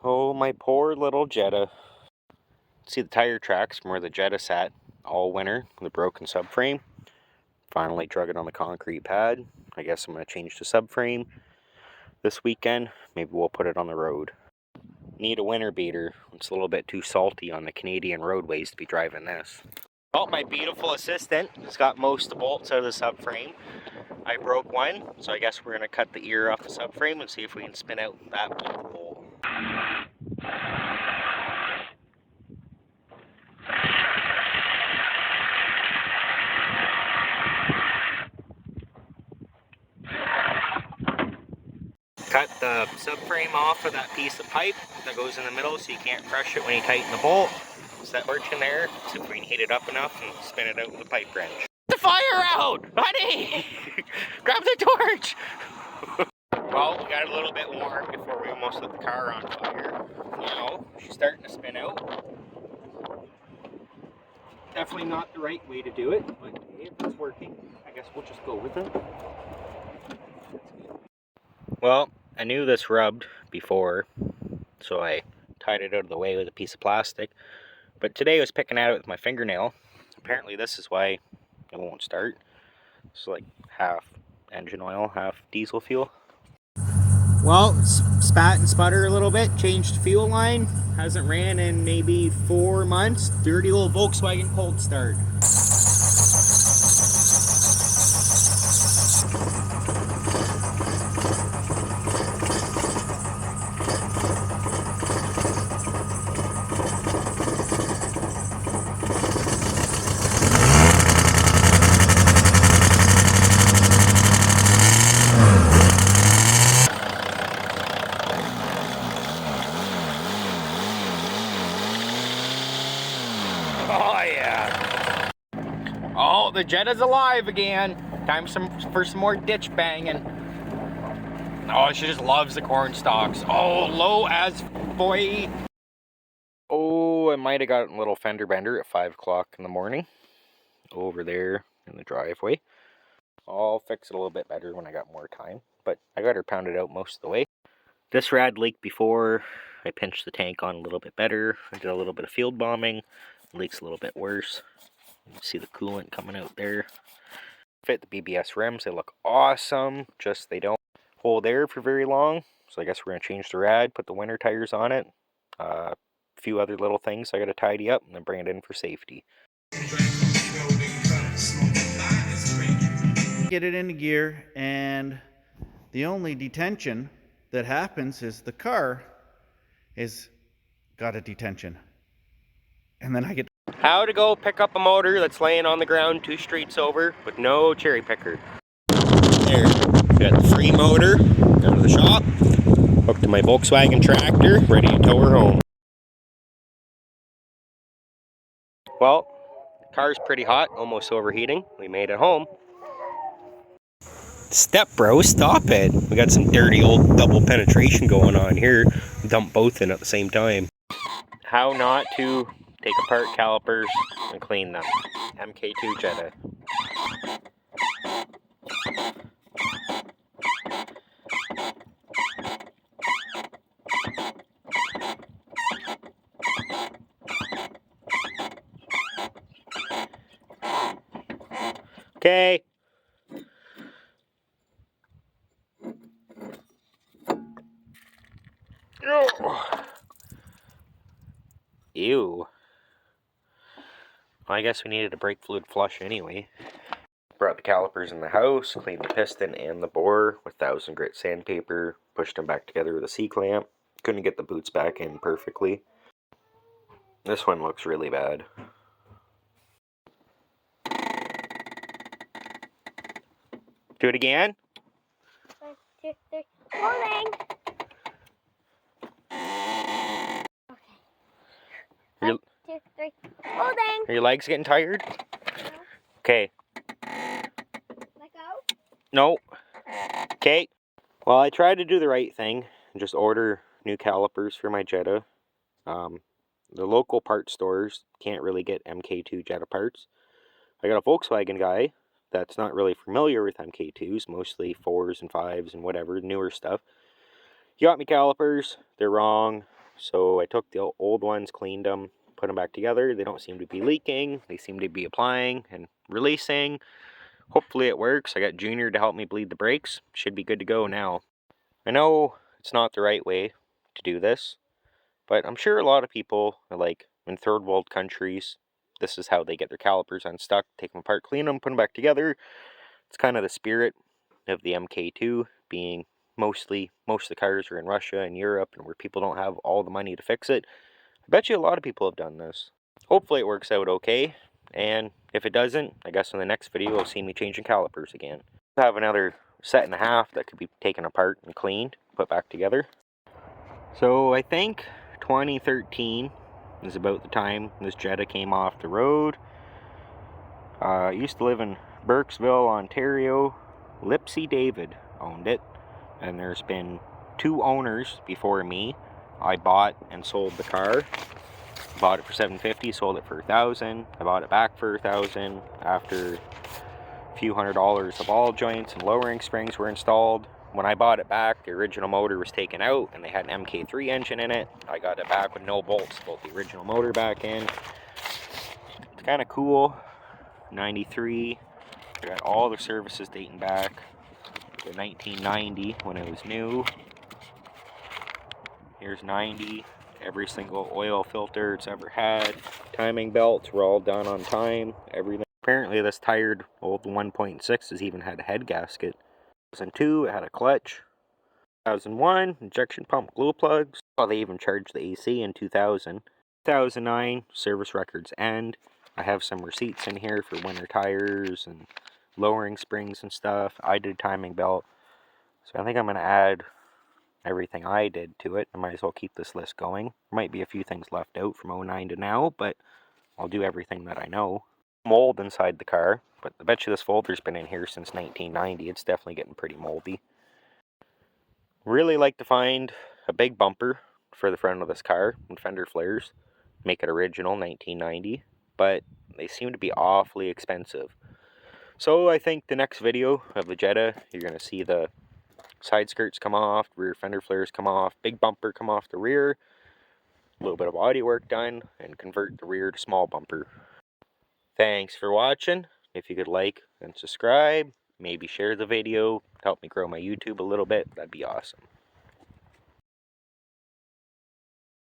Oh, my poor little Jetta. See the tire tracks from where the Jetta sat all winter, the broken subframe. Finally drug it on the concrete pad. I guess I'm going to change the subframe this weekend. Maybe we'll put it on the road. Need a winter beater. It's a little bit too salty on the Canadian roadways to be driving this. Oh, my beautiful assistant has got most of the bolts out of the subframe. I broke one, so I guess we're going to cut the ear off the subframe and see if we can spin out that bolt. Cut the subframe off of that piece of pipe that goes in the middle so you can't crush it when you tighten the bolt. Set the torch in there, see if we can heat it up enough and spin it out with a pipe wrench. The fire out! Honey! Grab the torch! Well, we got it a little bit warm before we almost lit the car on fire. Now, she's starting to spin out. Definitely not the right way to do it, but if it's working, I guess we'll just go with it. Well, I knew this rubbed before, so I tied it out of the way with a piece of plastic. But today I was picking at it with my fingernail. Apparently this is why it won't start. It's like half engine oil, half diesel fuel. Well, spat and sputter a little bit, changed fuel line. Hasn't ran in maybe 4 months. Dirty old Volkswagen cold start. Oh yeah. Oh, the Jetta's alive again. Time for some more ditch banging. Oh, she just loves the corn stalks. Oh, low as boy. Oh, I might have gotten a little fender bender at 5 o'clock in the morning. Over there in the driveway. I'll fix it a little bit better when I got more time. But I got her pounded out most of the way. This rad leaked before. I pinched the tank on a little bit better. I did a little bit of field bombing. Leaks a little bit worse. You can see the coolant coming out there. Fit the BBS rims. They look awesome. Just they don't hold air for very long. So I guess we're going to change the rad, put the winter tires on it. A few other little things I got to tidy up and then bring it in for safety. Get it into gear, and the only detention that happens is the car is got a detention. And then I get How to go pick up a motor that's laying on the ground 2 streets over with no cherry picker. There, got the free motor, go to the shop, hooked to my Volkswagen tractor, ready to tow her home. Well, the car's pretty hot, almost overheating. We made it home. Step bro, stop it. We got some dirty old double penetration going on here. Dump both in at the same time. How not to take apart calipers and clean them. mk2 Jetta. Okay. Ew. Well, I guess we needed a brake fluid flush anyway. Brought the calipers in the house, cleaned the piston and the bore with 1000 grit sandpaper, pushed them back together with a C-clamp. Couldn't get the boots back in perfectly. This one looks really bad. Do it again. 1, 2, 3, holding. Okay. 1, 2, 3, holding. Are your legs getting tired? No. Okay. Let go. No. Okay. Well, I tried to do the right thing and just order new calipers for my Jetta. The local parts stores can't really get mk2 Jetta parts. I got a Volkswagen guy that's not really familiar with mk2s, mostly 4s and 5s and whatever, newer stuff. He got me calipers. They're wrong. So I took the old ones, cleaned them, put them back together. They don't seem to be leaking. They seem to be applying and releasing. Hopefully it works. I got Junior to help me bleed the brakes. Should be good to go now. I know it's not the right way to do this, but I'm sure a lot of people are like in third world countries, this is how they get their calipers unstuck, take them apart, clean them, put them back together. It's kind of the spirit of the mk2, being most of the cars are in Russia and Europe and where people don't have all the money to fix it. I bet you a lot of people have done this. Hopefully it works out okay, and if it doesn't, I guess in the next video you'll see me changing calipers again. I have another set and a half that could be taken apart and cleaned, put back together. So I think 2013 is about the time this Jetta came off the road. I used to live in Burkesville, Ontario. Lipsy David owned it, and there's been 2 owners before me. I bought and sold the car. Bought it for $750, sold it for $1,000. I bought it back for $1,000 after a few $100s of ball joints and lowering springs were installed. When I bought it back, the original motor was taken out and they had an mk3 engine in it. I got it back with no bolts, both the original motor back in. It's kind of cool. 93. I got all the services dating back to 1990 when it was new. Here's 90. Every single oil filter it's ever had. Timing belts were all done on time. Everything. Apparently this tired old 1.6 has even had a head gasket. 2002 it had a clutch. 2001 injection pump glow plugs. Well, they even charged the AC in 2000. 2009 service records end. I have some receipts in here for winter tires and lowering springs and stuff. I did timing belt. So I think I'm going to add everything I did to it. I might as well keep this list going. There might be a few things left out from 09 to now, but I'll do everything that I know. Mold inside the car, but I bet you this folder's been in here since 1990. It's definitely getting pretty moldy. Really like to find a big bumper for the front of this car and fender flares. Make it original 1990, but they seem to be awfully expensive. So I think the next video of the Jetta, you're going to see the side skirts come off, rear fender flares come off, big bumper come off the rear, a little bit of body work done, and convert the rear to small bumper. Thanks for watching. If you could like and subscribe, maybe share the video, help me grow my YouTube a little bit, that'd be awesome.